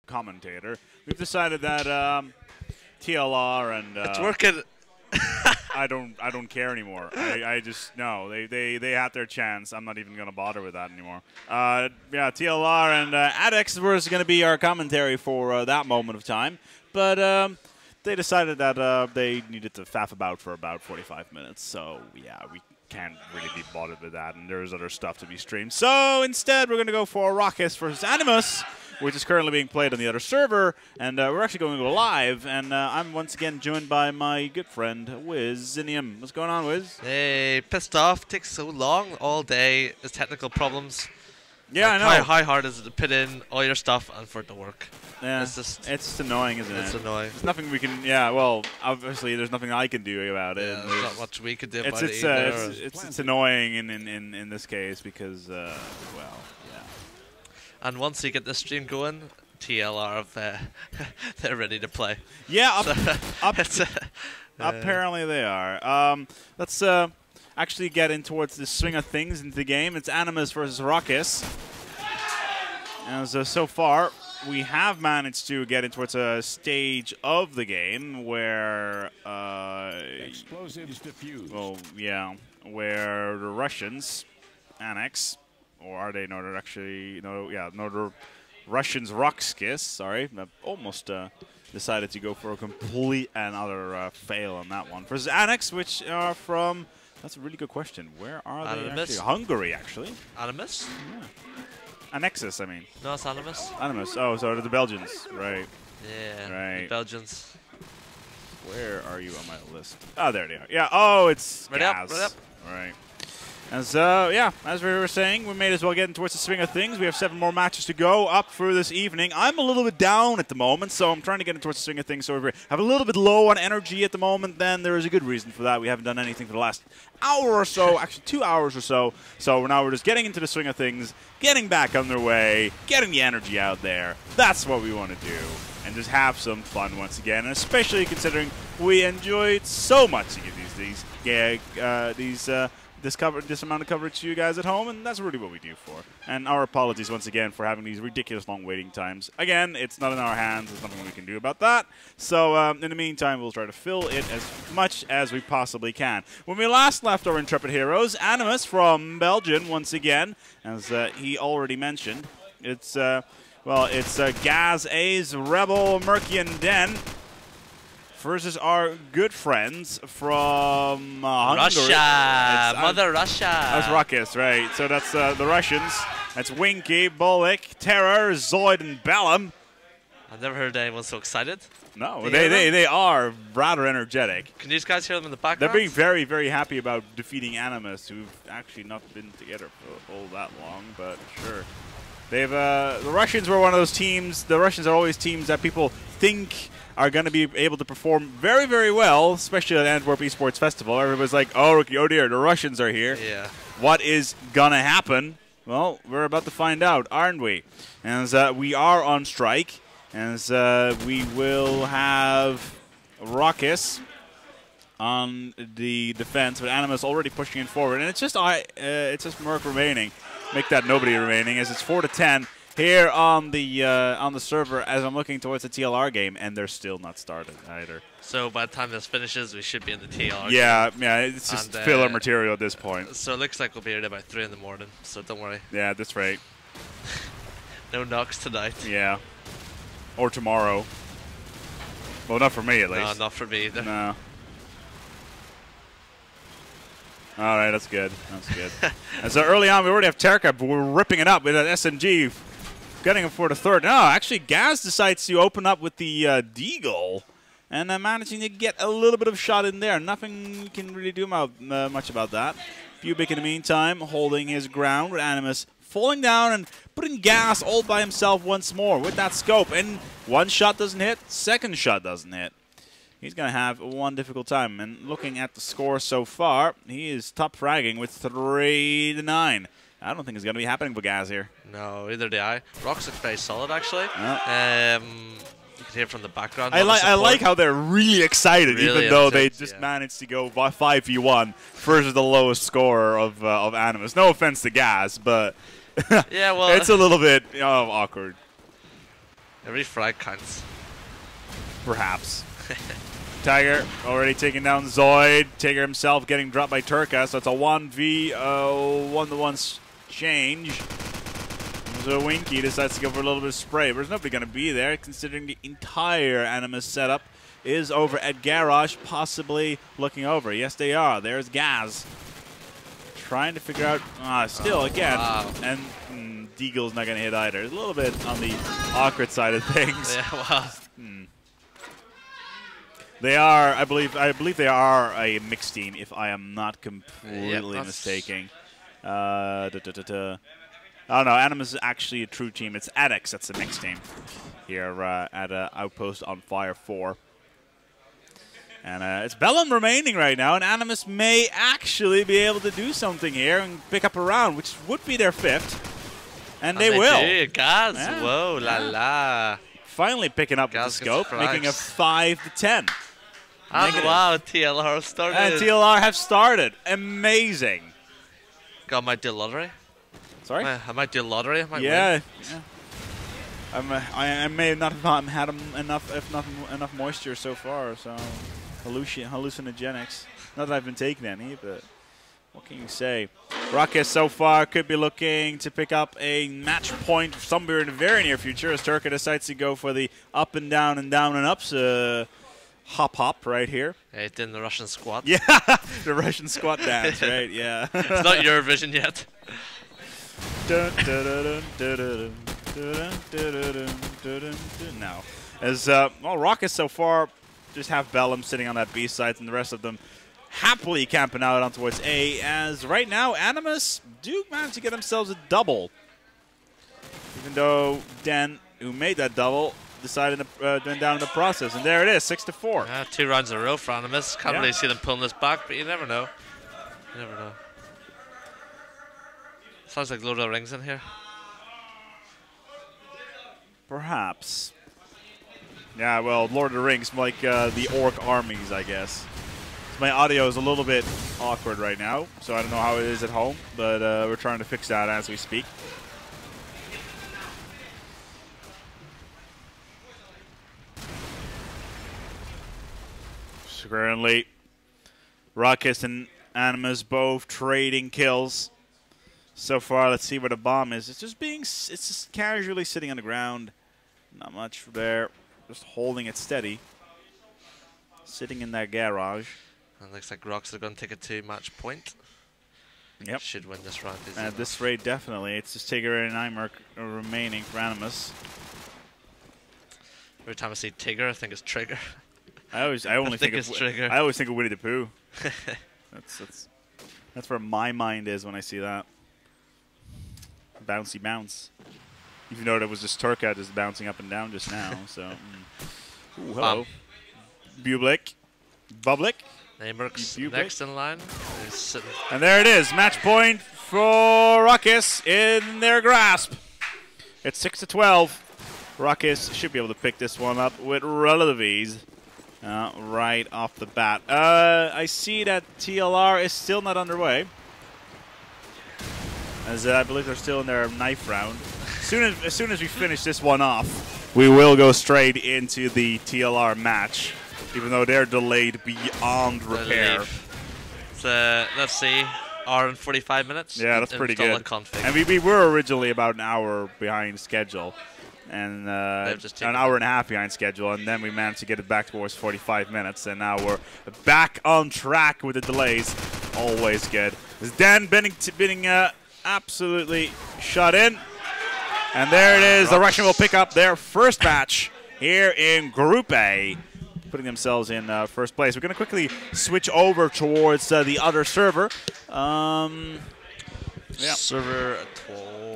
commentator. We've decided that TLR and it's working. I don't care anymore. I just no. They had their chance. I'm not even gonna bother with that anymore. Yeah, TLR and Adex was gonna be our commentary for that moment of time, but they decided that they needed to faff about for about 45 minutes. So yeah, we can't really be bothered with that, and there's other stuff to be streamed. So instead, we're gonna go for ROX versus Animus, which is currently being played on the other server, and we're actually going to go live, and I'm once again joined by my good friend, Wiz Zinium. What's going on, Wiz? Hey, pissed off. Takes so long all day. There's technical problems. Yeah, like I know. How hard is it to put in all your stuff and for it to work? Yeah, it's just annoying, isn't it? It's annoying. There's nothing we can, yeah, well, obviously there's nothing I can do about it. Yeah, there's not much we could do about it it's annoying in this case because, well, yeah. And once you get the stream going, TLR, they're ready to play. Yeah, So, apparently they are. Let's actually get in towards the swing of things into the game. It's Animus versus ROX. And so far, we have managed to get in towards a stage of the game where, explosives diffused. well, yeah, where the Russians annex, or are they? No, they're actually no, yeah, no, the Russians ROX KIS. Sorry, I almost decided to go for a complete another fail on that one. Versus Annex, which are from. That's a really good question. Where are they Animus. actually? Hungary, actually. Animus? Yeah. Annexus, I mean. No, it's Animus. Animus. Oh, so they're the Belgians, right? Yeah, Right. the Belgians. Where are you on my list? Oh, there they are. Yeah. Oh, it's Ready up, Gaz. ready up. Right. As yeah, as we were saying, we may as well get in towards the swing of things. We have 7 more matches to go up for this evening. I'm a little bit down at the moment, so I'm trying to get in towards the swing of things. So if we have a little bit low on energy at the moment, then there is a good reason for that. We haven't done anything for the last hour or so, actually 2 hours or so. So now we're just getting into the swing of things, getting back underway, getting the energy out there. That's what we want to do, and just have some fun once again. And especially considering we enjoyed so much to give this amount of coverage to you guys at home, and that's really what we do for. And our apologies once again for having these ridiculous long waiting times. Again, it's not in our hands. There's nothing we can do about that. So in the meantime, we'll try to fill it as much as we possibly can. When we last left our intrepid heroes, Animus from Belgium once again, as he already mentioned, it's Gaz A's Rebel Merkian Den versus our good friends from Hungary. Russia! Mother Russia! That's ROX, right. So that's the Russians. That's Winky, Bullock, Terror, Zoid, and Bellum. I've never heard anyone so excited. No, they are rather energetic. Can you guys hear them in the background? They're being very, very happy about defeating Animus, who've actually not been together for all that long, but sure. They've the Russians were one of those teams. The Russians are always teams that people think are going to be able to perform very, very well, especially at Antwerp Esports Festival. Everybody's like, oh dear, the Russians are here. Yeah. What is going to happen? Well, we're about to find out, aren't we? And we are on strike, and we will have ROX on the defense, but Animus already pushing it forward. And it's just Merc remaining. Make that nobody remaining, as it's 4-10. Here on the server, as I'm looking towards the TLR game, and they're still not started either. So by the time this finishes, we should be in the TLR. Yeah, it's just filler material at this point. So it looks like we'll be here by 3 in the morning. So don't worry. Yeah, that's right. No knocks tonight. Yeah, or tomorrow. Well, not for me at least. No, not for me either. No. All right, that's good. That's good. And so early on, we already have Terka, but we're ripping it up with an SMG. Getting him for the third. No, actually, Gaz decides to open up with the Deagle, and managing to get a little bit of shot in there. Nothing you can really do much about that. Pubic, in the meantime, holding his ground with Animus falling down and putting Gas all by himself once more with that scope. And one shot doesn't hit, second shot doesn't hit. He's going to have one difficult time. And looking at the score so far, he is top fragging with 3-9. I don't think it's going to be happening for Gaz here. No, either do I. ROX looks very solid, actually. Yeah. You can hear from the background. I like how they're really excited, really even though they just managed to go 5v1 versus the lowest scorer of Animus. No offense to Gaz, but yeah, well, it's a little bit awkward. Every frag counts. Perhaps. Tiger already taking down Zoid. Tiger himself getting dropped by Turka, so it's a 1v1 exchange. So Winky decides to go for a little bit of spray, but there's nobody going to be there, considering the entire Animus setup is over at Garage, possibly looking over. Yes, they are. There's Gaz. Trying to figure out, still again, wow. and Deagle's not going to hit either. A little bit on the awkward side of things. Yeah, wow. They are, I believe they are a mixed team, if I am not completely mistaken. I don't know. Animus is actually a true team. It's Adex that's the mixed team here at Outpost On Fire 4. And it's Bellum remaining right now, and Animus may actually be able to do something here and pick up a round, which would be their 5th. And they will. Do. Gaz, yeah. Whoa, la la. Finally picking up Gaz the scope, making a 5-10. And wow, TLR started. And TLR have started. Amazing. God, I might do lottery. Sorry? I might do lottery. I might yeah. win. I may not have had enough moisture so far, so hallucinogenics. Not that I've been taking any, but what can you say? ROX so far could be looking to pick up a match point somewhere in the very near future as Turka decides to go for the up and down and ups hop right here. Yeah, it did the Russian squat. Yeah, the Russian squat dance, right? Yeah. It's not Eurovision yet. No. As ROX so far just have Bellum sitting on that B side, and the rest of them happily camping out on towards A. As right now, Animus do manage to get themselves a double, even though Den, who made that double, decided to went down in the process, and there it is, 6-4. Yeah, 2 rounds in a row for Animus. Can't really see them pulling this back, but you never know. You never know. Sounds like Lord of the Rings in here. Perhaps. Yeah, well, Lord of the Rings, like the Orc armies, I guess. So my audio is a little bit awkward right now, so I don't know how it is at home, but we're trying to fix that as we speak. So currently, ROX and Animus both trading kills. So far, let's see where the bomb is. It's just casually sitting on the ground. Not much there. Just holding it steady. Sitting in that garage. And looks like ROX are going to take a 2-match point. Yep. Should win this round. At this rate, definitely. It's just Tigger and Imerk remaining for Animus. Every time I see Tigger, I think it's Trigger. I only think it's Trigger. I always think of Winnie the Pooh. That's where my mind is when I see that. Bouncy bounce. Even though that was just Turka just bouncing up and down just now. So, Ooh, hello. Bublik. Imerk's next in line. And there it is. Match point for ROX in their grasp. It's 6-12. ROX should be able to pick this one up with relative ease. Right off the bat. I see that TLR is still not underway. As I believe they're still in their knife round. As soon as we finish this one off, we will go straight into the TLR match, even though they're delayed beyond repair. Let's see, hour and 45 minutes. Yeah, that's pretty good. Config. And we were originally about an hour behind schedule, and an hour and a half behind schedule, and then we managed to get it back towards 45 minutes, and now we're back on track with the delays. Always good. As Dan being absolutely shut in. And there it is. The Russian will pick up their first match here in Group A, putting themselves in first place. We're going to quickly switch over towards the other server. Server 12.